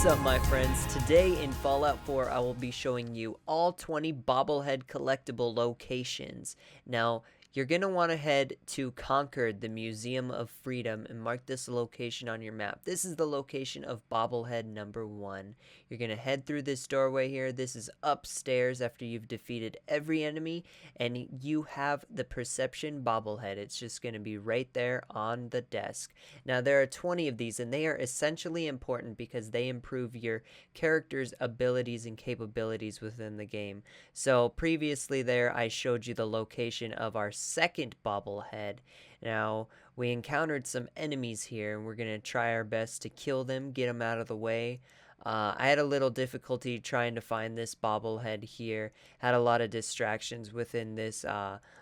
up, my friends? Today in Fallout 4, I will be showing you all 20 Bobblehead collectible locations. Now, you're going to want to head to Concord, the Museum of Freedom, and mark this location on your map. This is the location of Bobblehead number 1. You're going to head through this doorway here. This is upstairs after you've defeated every enemy, and you have the Perception Bobblehead. It's just going to be right there on the desk. Now, there are 20 of these, and they are essentially important because they improve your character's abilities and capabilities within the game. So previously there, I showed you the location of our second Bobblehead. Now, we encountered some enemies here, and we're going to try our best to kill them, get them out of the way. I had a little difficulty trying to find this Bobblehead here. Had a lot of distractions within this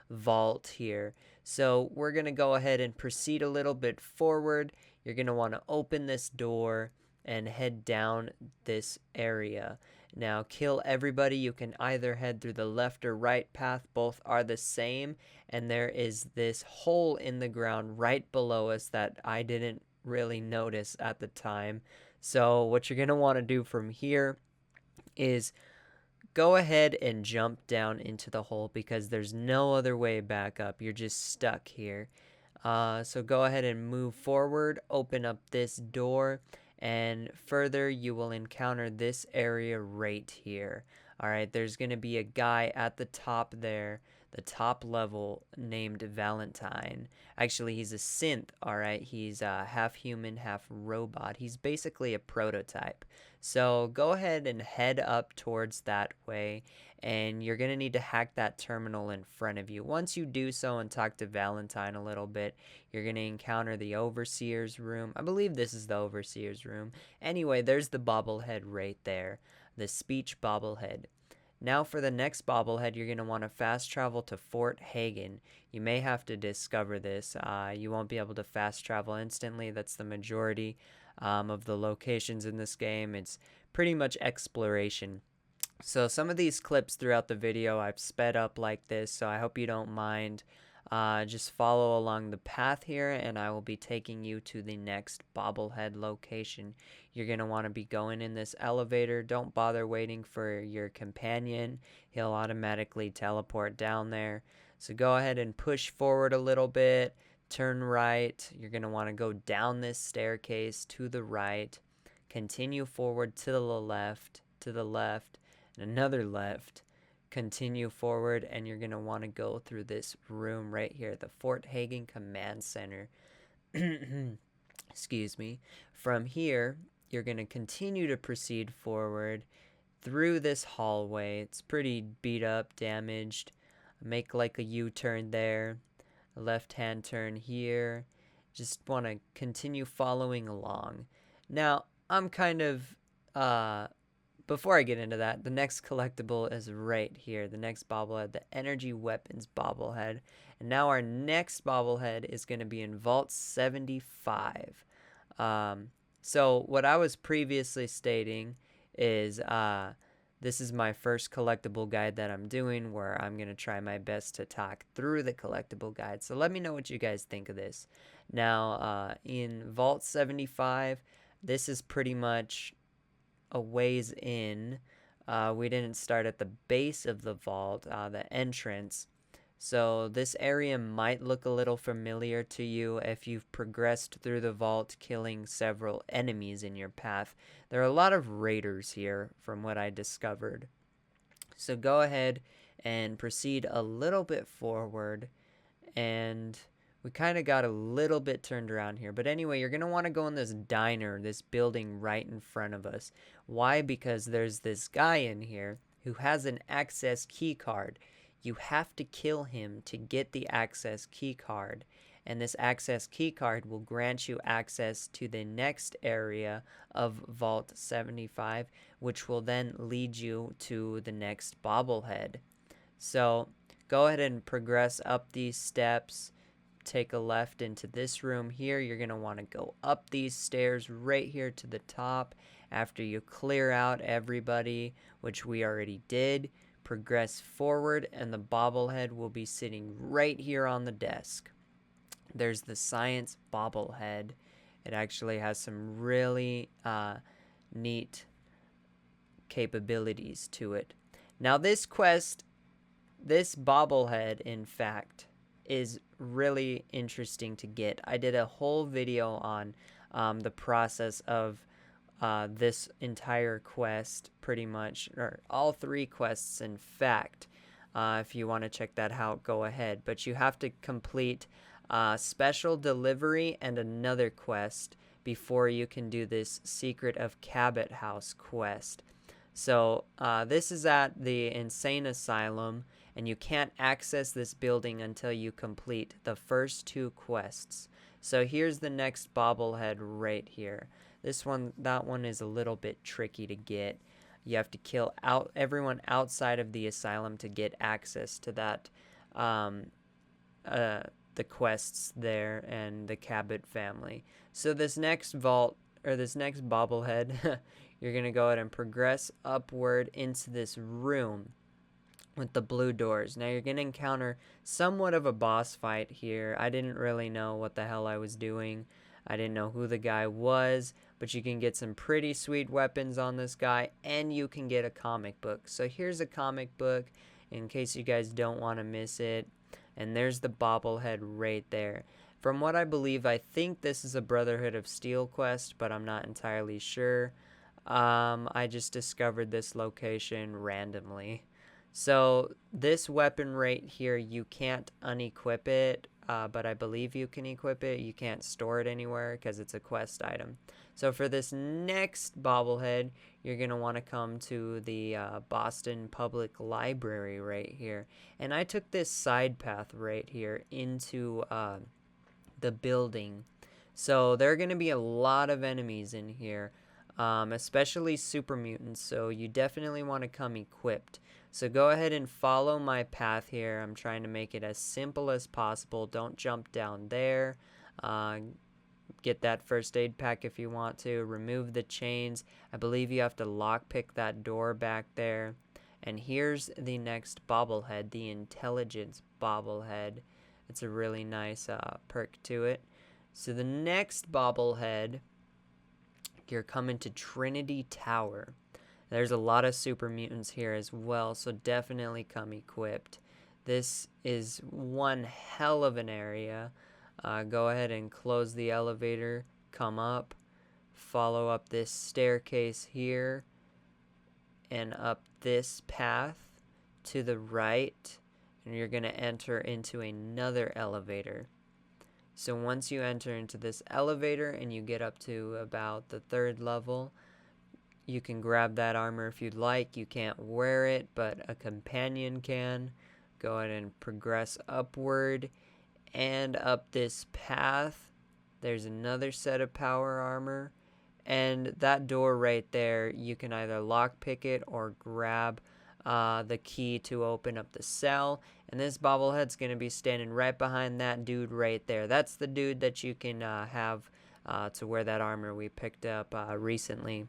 vault here. So we're going to go ahead and proceed a little bit forward. You're going to want to open this door and head down this area. Now, kill everybody. You can either head through the left or right path. Both are the same. And there is this hole in the ground right below us that I didn't really notice at the time. So what you're going to want to do from here is go ahead and jump down into the hole because there's no other way back up. You're just stuck here. So go ahead and move forward, open up this door, and further you will encounter this area right here. Alright, there's going to be a guy at the top there, the top level, named Valentine. Actually, he's a synth, alright? He's half human, half robot. He's basically a prototype. So go ahead and head up towards that way, and you're going to need to hack that terminal in front of you. Once you do so and talk to Valentine a little bit, you're going to encounter the Overseer's room. I believe this is the Overseer's room. Anyway, there's the Bobblehead right there, the speech Bobblehead. Now for the next Bobblehead, you're going to want to fast travel to Fort Hagen. You may have to discover this. You won't be able to fast travel instantly. That's the majority of the locations in this game. It's pretty much exploration. So some of these clips throughout the video I've sped up like this, so I hope you don't mind. Just follow along the path here, and I will be taking you to the next Bobblehead location. You're going to want to be going in this elevator. Don't bother waiting for your companion. He'll automatically teleport down there. So go ahead and push forward a little bit. Turn right. You're going to want to go down this staircase to the right. Continue forward to the left, and another left. Continue forward, and you're going to want to go through this room right here, the Fort Hagen Command Center. Excuse me. From here, you're going to continue to proceed forward through this hallway. It's pretty beat up, damaged. Make like a U-turn there. A left-hand turn here. Just want to continue following along. Now, I'm kind of before I get into that, the next collectible is right here. The next Bobblehead, the Energy Weapons Bobblehead. And now our next Bobblehead is going to be in Vault 75. So what I was previously stating is this is my first collectible guide that I'm doing, where I'm going to try my best to talk through the collectible guide. So let me know what you guys think of this. Now, in Vault 75, this is pretty much a ways in. We didn't start at the base of the vault, the entrance. So this area might look a little familiar to you if you've progressed through the vault, killing several enemies in your path. There are a lot of raiders here from what I discovered. So go ahead and proceed a little bit forward, and we kind of got a little bit turned around here. But anyway, you're going to want to go in this diner, this building right in front of us. Why? Because there's this guy in here who has an access key card. You have to kill him to get the access key card. And this access key card will grant you access to the next area of Vault 75, which will then lead you to the next Bobblehead. So go ahead and progress up these steps. Take a left into this room here. You're going to want to go up these stairs right here to the top. After you clear out everybody, which we already did, progress forward, and the Bobblehead will be sitting right here on the desk. There's the Science Bobblehead. It actually has some really neat capabilities to it. Now this quest, this bobblehead, in fact, is really interesting to get. I did a whole video on the process of this entire quest, pretty much, or all 3 quests, in fact. If you want to check that out, go ahead. But you have to complete special delivery and another quest before you can do this Secret of Cabot House quest. So this is at the Insane Asylum, and you can't access this building until you complete the first 2 quests. So here's the next bobblehead right here. That one is a little bit tricky to get. You have to kill everyone outside of the asylum to get access to that, the quests there and the Cabot family. So this next bobblehead, you're gonna go ahead and progress upward into this room with the blue doors. Now you're gonna encounter somewhat of a boss fight here. I didn't really know what the hell I was doing. I didn't know who the guy was, but you can get some pretty sweet weapons on this guy, and you can get a comic book. So here's a comic book in case you guys don't want to miss it. And there's the bobblehead right there. From what I believe, I think this is a Brotherhood of Steel quest, but I'm not entirely sure. I just discovered this location randomly. So this weapon right here, you can't unequip it, but I believe you can equip it. You can't store it anywhere because it's a quest item. So for this next bobblehead, you're going to want to come to the Boston Public Library right here. And I took this side path right here into the building. So there are going to be a lot of enemies in here, especially super mutants. So you definitely want to come equipped. So go ahead and follow my path here. I'm trying to make it as simple as possible. Don't jump down there. Get that first aid pack if you want to. Remove the chains. I believe you have to lockpick that door back there. And here's the next bobblehead, the Intelligence bobblehead. It's a really nice perk to it. So the next bobblehead, you're coming to Trinity Tower. There's a lot of super mutants here as well, so definitely come equipped. This is one hell of an area. Go ahead and close the elevator, come up, follow up this staircase here, and up this path to the right, and you're going to enter into another elevator. So once you enter into this elevator and you get up to about the 3rd level, you can grab that armor if you'd like. You can't wear it, but a companion can. Go ahead and progress upward and up this path. There's another set of power armor, and that door right there, you can either lockpick it or grab the key to open up the cell. And this bobblehead's going to be standing right behind that dude right there. That's the dude that you can have to wear that armor we picked up recently.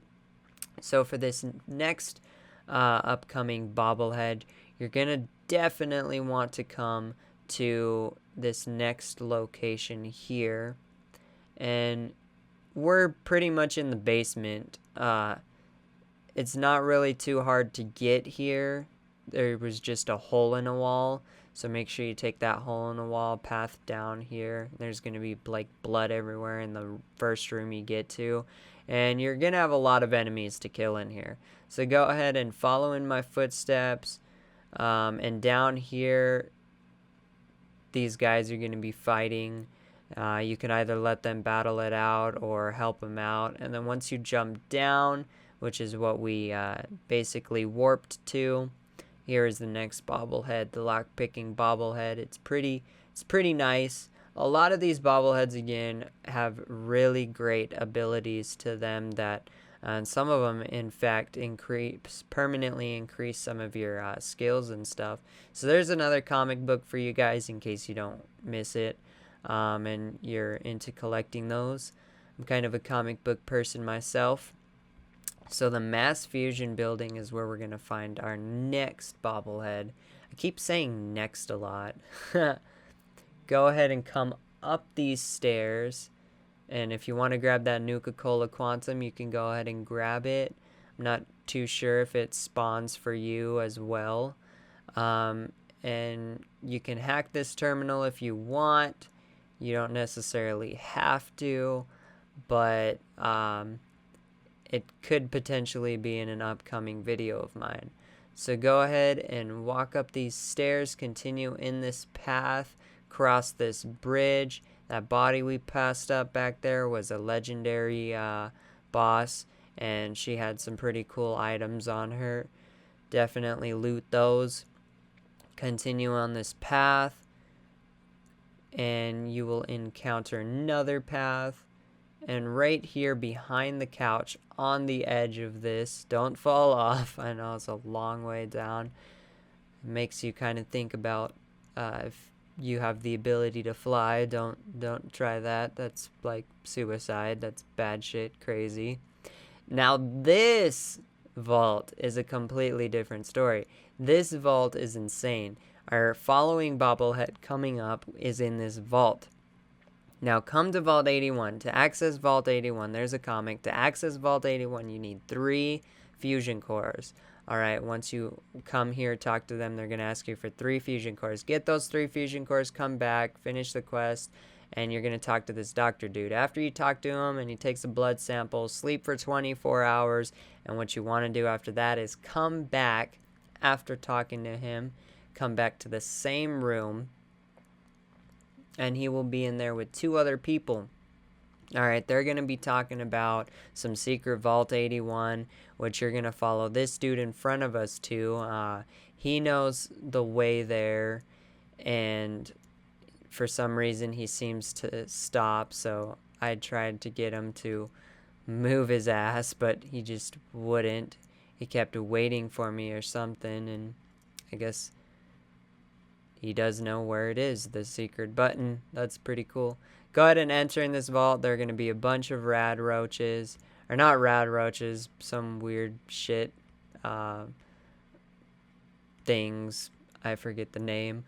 So for this next upcoming bobblehead, you're going to definitely want to come to this next location here. And we're pretty much in the basement. It's not really too hard to get here. There was just a hole in a wall. So make sure you take that hole in the wall path down here. There's going to be like blood everywhere in the first room you get to. And you're going to have a lot of enemies to kill in here. So go ahead and follow in my footsteps. And down here, these guys are going to be fighting. You can either let them battle it out or help them out. And then once you jump down, which is what we basically warped to, here is the next bobblehead, the lockpicking bobblehead. It's pretty nice. A lot of these bobbleheads, again, have really great abilities to them that, and some of them, in fact, permanently increase some of your skills and stuff. So there's another comic book for you guys in case you don't miss it, and you're into collecting those. I'm kind of a comic book person myself. So the Mass Fusion building is where we're going to find our next bobblehead. I keep saying next a lot. Go ahead and come up these stairs, And if you want to grab that Nuka-Cola Quantum, you can go ahead and grab it. I'm not too sure if it spawns for you as well. And you can hack this terminal if you want. You don't necessarily have to, but it could potentially be in an upcoming video of mine. So go ahead and walk up these stairs, continue in this path, cross this bridge. That body we passed up back there was a legendary boss, and she had some pretty cool items on her. Definitely loot those. Continue on this path, and you will encounter another path. And right here behind the couch on the edge of this, don't fall off. I know it's a long way down. It makes you kind of think about if you have the ability to fly, don't try that. That's like suicide. That's bad shit, crazy. Now this vault is a completely different story. This vault is insane. Our following bobblehead coming up is in this vault. Now come to Vault 81. To access Vault 81, there's a comic. To access Vault 81, you need 3 fusion cores. Alright, once you come here, talk to them, they're going to ask you for 3 fusion cores. Get those 3 fusion cores, come back, finish the quest, and you're going to talk to this doctor dude. After you talk to him and he takes a blood sample, sleep for 24 hours, and what you want to do after that is come back, after talking to him, come back to the same room, and he will be in there with 2 other people. Alright, they're going to be talking about some secret Vault 81, which you're going to follow this dude in front of us to. He knows the way there, and for some reason he seems to stop, so I tried to get him to move his ass, but he just wouldn't. He kept waiting for me or something, and I guess he does know where it is, the secret button. That's pretty cool. Go ahead and enter in this vault. There are going to be a bunch of rad roaches. Or not rad roaches, some weird shit things. I forget the name.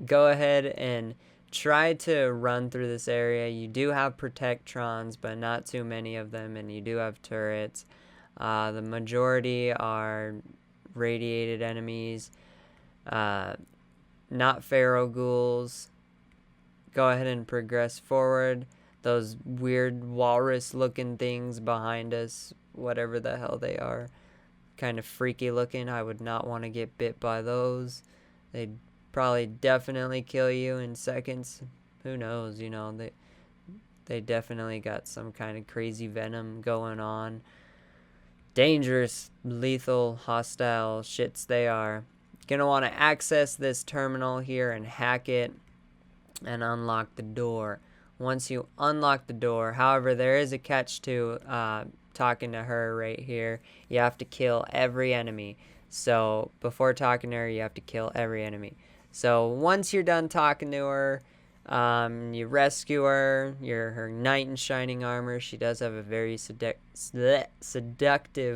Go ahead and try to run through this area. You do have protectrons, but not too many of them, and you do have turrets. The majority are radiated enemies. Not pharaoh ghouls. Go ahead and progress forward. Those weird walrus looking things behind us, whatever the hell they are, kind of freaky looking. I would not want to get bit by those. They'd probably definitely kill you in seconds. Who knows, you know, they definitely got some kind of crazy venom going on. Dangerous, lethal, hostile shits they are. Gonna want to access this terminal here and hack it and unlock the door. Once you unlock the door, however, there is a catch to talking to her right here. You have to kill every enemy. So before talking to her, you have to kill every enemy. So once you're done talking to her, you rescue her. You're her knight in shining armor. She does have a very seductive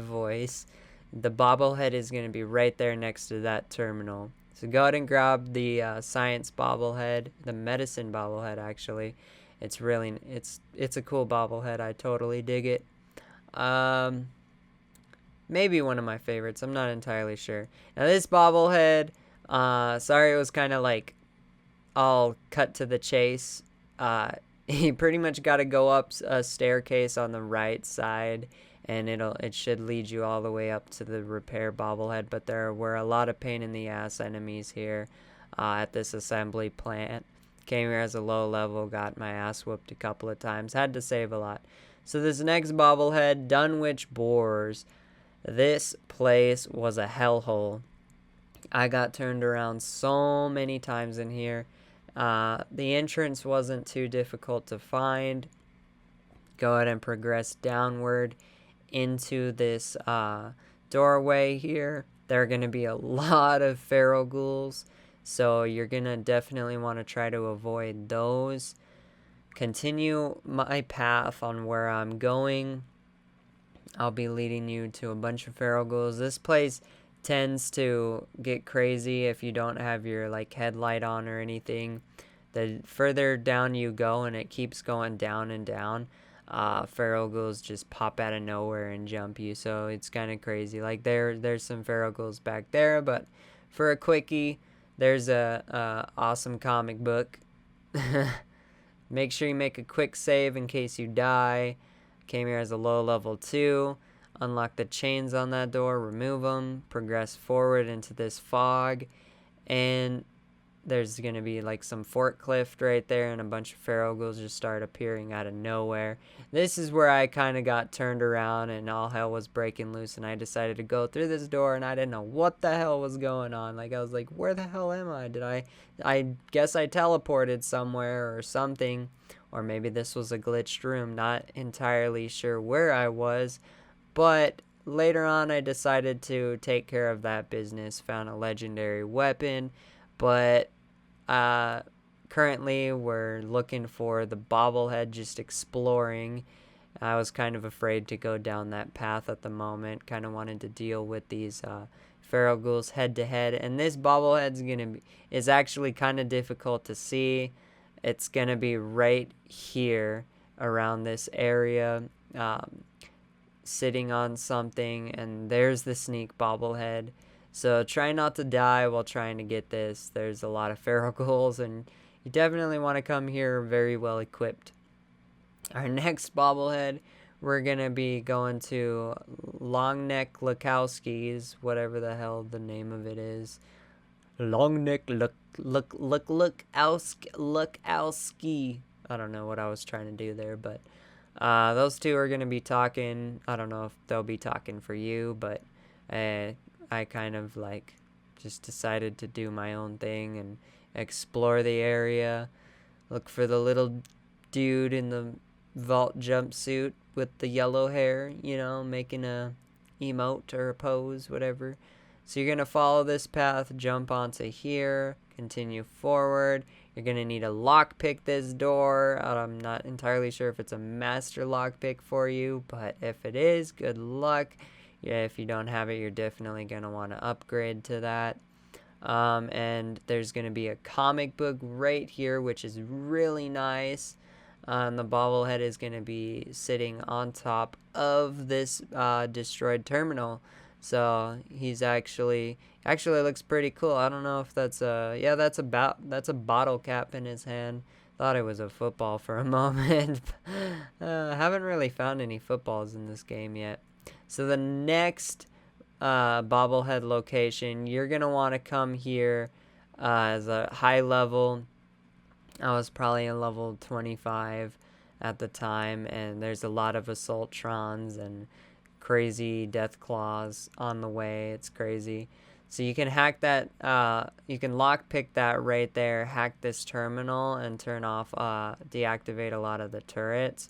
voice. The bobblehead is going to be right there next to that terminal. So go ahead and grab the science bobblehead, the medicine bobblehead actually. It's a cool bobblehead. I totally dig it. Maybe one of my favorites. I'm not entirely sure. Now this bobblehead, sorry it was kind of like all cut to the chase. You pretty much got to go up a staircase on the right side, and it should lead you all the way up to the repair bobblehead. But there were a lot of pain in the ass enemies here at this assembly plant. Came here as a low level, got my ass whooped a couple of times, had to save a lot. So this next bobblehead, Dunwich Boars. This place was a hellhole. I got turned around so many times in here. The entrance wasn't too difficult to find. Go ahead and progress downward into this doorway here. There are going to be a lot of feral ghouls, so you're going to definitely want to try to avoid those. Continue my path on where I'm going. I'll be leading you to a bunch of feral ghouls. This place tends to get crazy if you don't have your like headlight on or anything. the further down you go, and it keeps going down and down, feral ghouls just pop out of nowhere and jump you. So it's kind of crazy. Like there's some feral ghouls back there, but for a quickie, there's a awesome comic book. Make sure you make a quick save in case you die. Came here as a low level 2. Unlock the chains on that door, remove them, progress forward into this fog, and there's going to be like some forklift right there, and a bunch of feral ghouls just start appearing out of nowhere. This is where I kind of got turned around and all hell was breaking loose, and I decided to go through this door, and I didn't know what the hell was going on. Like, I was like, where the hell am I? I guess I teleported somewhere or something, or maybe this was a glitched room. Not entirely sure where I was, but later on I decided to take care of that business, found a legendary weapon, but currently we're looking for the Bobblehead, just exploring. I was kind of afraid to go down that path at the moment, kind of wanted to deal with these feral ghouls head to head, and this Bobblehead is actually kind of difficult to see. It's gonna be right here around this area, sitting on something, and there's the sneak Bobblehead. So try not to die while trying to get this. There's a lot of feral ghouls, and you definitely want to come here very well equipped. Our next Bobblehead, we're going to be going to Longneck Lukowski's, whatever the hell the name of it is. Longneck Lukowski. I don't know what I was trying to do there, but those two are going to be talking. I don't know if they'll be talking for you, but I kind of like just decided to do my own thing and explore the area. Look for the little dude in the vault jumpsuit with the yellow hair, you know, making a emote or a pose, whatever. So you're going to follow this path, jump onto here, continue forward. You're going to need a lockpick this door. I'm not entirely sure if it's a master lockpick for you, but if it is, good luck. Yeah, if you don't have it, you're definitely going to want to upgrade to that. And there's going to be a comic book right here, which is really nice. And the Bobblehead is going to be sitting on top of this destroyed terminal. So he's actually looks pretty cool. I don't know if that's that's a bottle cap in his hand. Thought it was a football for a moment. Haven't really found any footballs in this game yet. So the next Bobblehead location, you're going to want to come here as a high level. I was probably in level 25 at the time, and there's a lot of Assaultrons and crazy death claws on the way. It's crazy. So you can hack that, you can lockpick that right there, hack this terminal, and turn off, deactivate a lot of the turrets.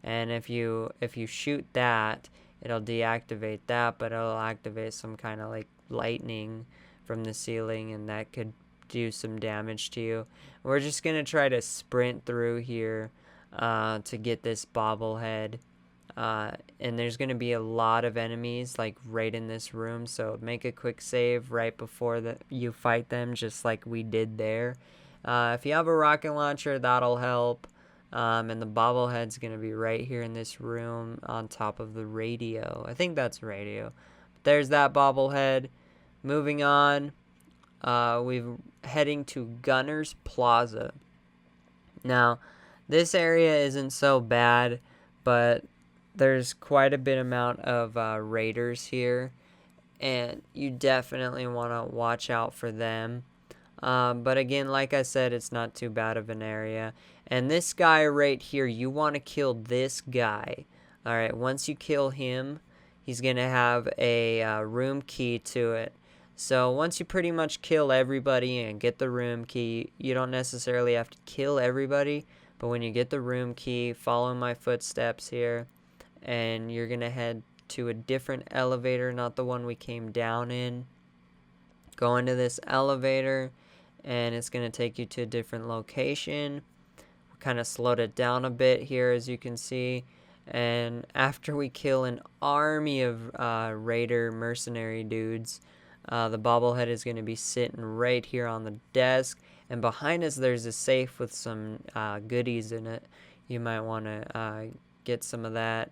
And if you shoot that, it'll deactivate that, but it'll activate some kind of like lightning from the ceiling, and that could do some damage to you. We're just gonna try to sprint through here to get this Bobblehead. And there's going to be a lot of enemies like right in this room, so make a quick save right before you fight them, just like we did there. If you have a rocket launcher, that'll help. And the Bobblehead's going to be right here in this room on top of the radio. I think that's radio. But there's that Bobblehead. Moving on, we're heading to Gunner's Plaza. Now, this area isn't so bad, but there's quite a bit amount of raiders here, and you definitely want to watch out for them. But again, like I said, it's not too bad of an area. And this guy right here, you want to kill this guy. Alright, once you kill him, he's going to have a room key to it. So once you pretty much kill everybody and get the room key, you don't necessarily have to kill everybody, but when you get the room key, follow my footsteps here. And you're going to head to a different elevator, not the one we came down in. Go into this elevator, and it's going to take you to a different location. Kind of slowed it down a bit here, as you can see. And after we kill an army of raider mercenary dudes, the Bobblehead is going to be sitting right here on the desk. And behind us, there's a safe with some goodies in it. You might want to get some of that.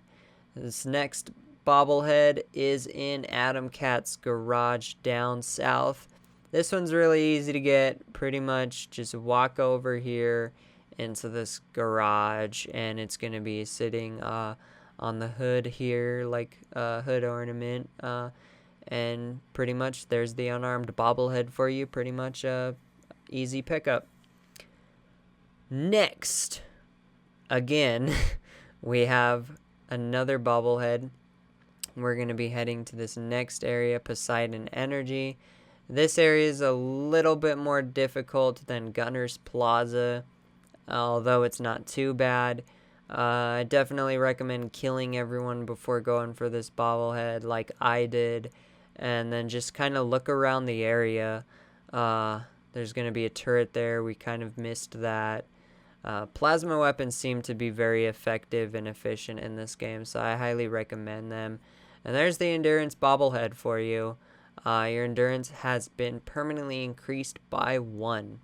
This next bobblehead is in Adam Cat's garage down south. This one's really easy to get. Pretty much just walk over here into this garage, and it's going to be sitting on the hood here, like a hood ornament. And pretty much there's the unarmed bobblehead for you. Pretty much easy pickup. Next, again, we have another bobblehead. We're going to be heading to this next area, Poseidon Energy. This area is a little bit more difficult than Gunner's Plaza, although it's not too bad. I definitely recommend killing everyone before going for this bobblehead like I did, and then just kind of look around the area. There's going to be a turret there. We kind of missed that. Plasma weapons seem to be very effective and efficient in this game, so I highly recommend them. And there's the endurance bobblehead for you. Your endurance has been permanently increased by 1.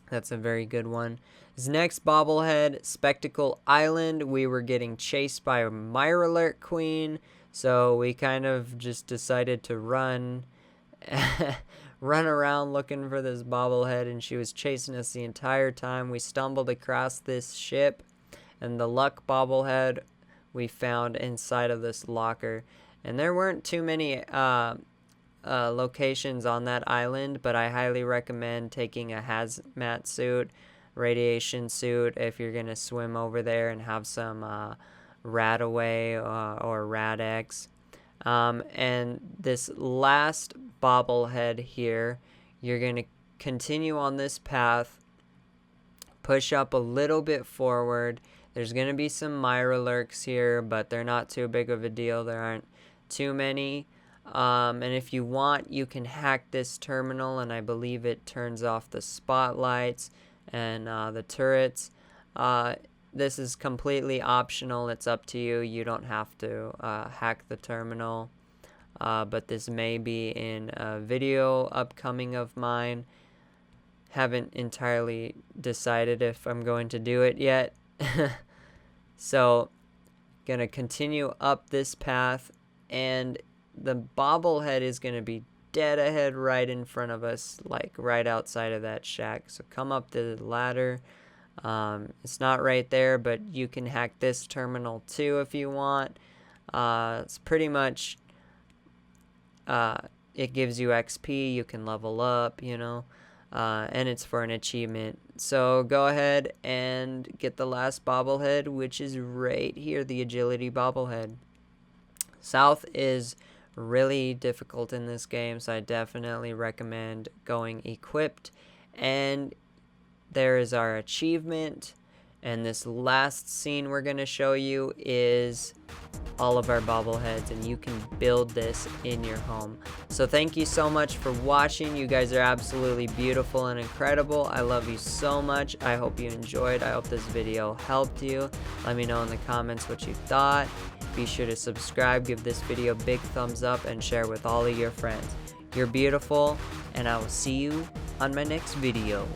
That's a very good one. This next bobblehead, Spectacle Island. We were getting chased by a Miralurk Queen, so we kind of just decided to run around looking for this bobblehead, and she was chasing us the entire time. We stumbled across this ship, and the luck bobblehead we found inside of this locker. And there weren't too many locations on that island, but I highly recommend taking a hazmat suit, radiation suit, if you're gonna swim over there and have some Radaway or Radex. And this last bobblehead here, you're gonna continue on this path, push up a little bit forward. There's gonna be some Miralurks here, but they're not too big of a deal. There aren't too many. And if you want, you can hack this terminal, and I believe it turns off the spotlights and the turrets. This is completely optional. It's up to you. You don't have to hack the terminal. But this may be in a video upcoming of mine. Haven't entirely decided if I'm going to do it yet. So, gonna continue up this path, and the bobblehead is going to be dead ahead right in front of us, like right outside of that shack. So come up the ladder. It's not right there, but you can hack this terminal too if you want. It's pretty much, it gives you XP, you can level up, you know, and it's for an achievement. So go ahead and get the last bobblehead, which is right here, the agility bobblehead. South is really difficult in this game, so I definitely recommend going equipped. And there is our achievement, and this last scene we're going to show you is all of our bobbleheads, and you can build this in your home. So thank you so much for watching. You guys are absolutely beautiful and incredible. I love you so much. I hope you enjoyed. I hope this video helped you. Let me know in the comments what you thought. Be sure to subscribe, give this video a big thumbs up, and share with all of your friends. You're beautiful, and I will see you on my next video.